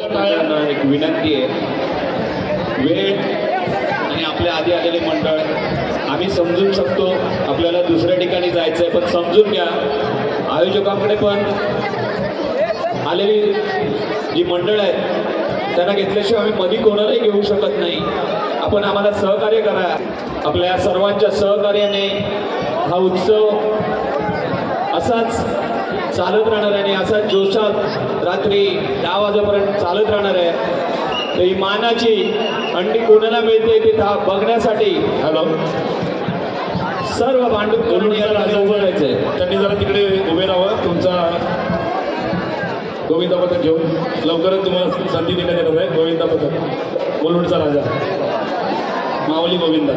एक विनंती आहे, वेळ आणि आपल्या आधी आलेले मंडळ आम्ही समजून शकतो, आपल्याला दुसऱ्या ठिकाणी जायचं आहे, पण समजून घ्या आयोजकांकडे पण आलेली जी मंडळ आहेत त्यांना घेतल्याशिवाय आम्ही मध्ये कोणालाही घेऊ शकत नाही. आपण आम्हाला सहकार्य करा. आपल्या सर्वांच्या सहकार्याने हा उत्सव असाच चालत राहणार आहे आणि असाच जोशात रात्री 10 वाजेपर्यंत चालत राहणार आहे. तर ही मानाची अंडी कोणाला मिळते ते बघण्यासाठी हॅलो सर्व भांडूप करून याला उभं राहायचंय. त्यांनी जरा तिकडे उभे राहावं. तुमचा गोविंदा पथक घेऊन लवकरच तुम्हाला संधी देण्यात येणार आहे. गोविंदा पथक मुलुंडचा राजा माऊली गोविंदा.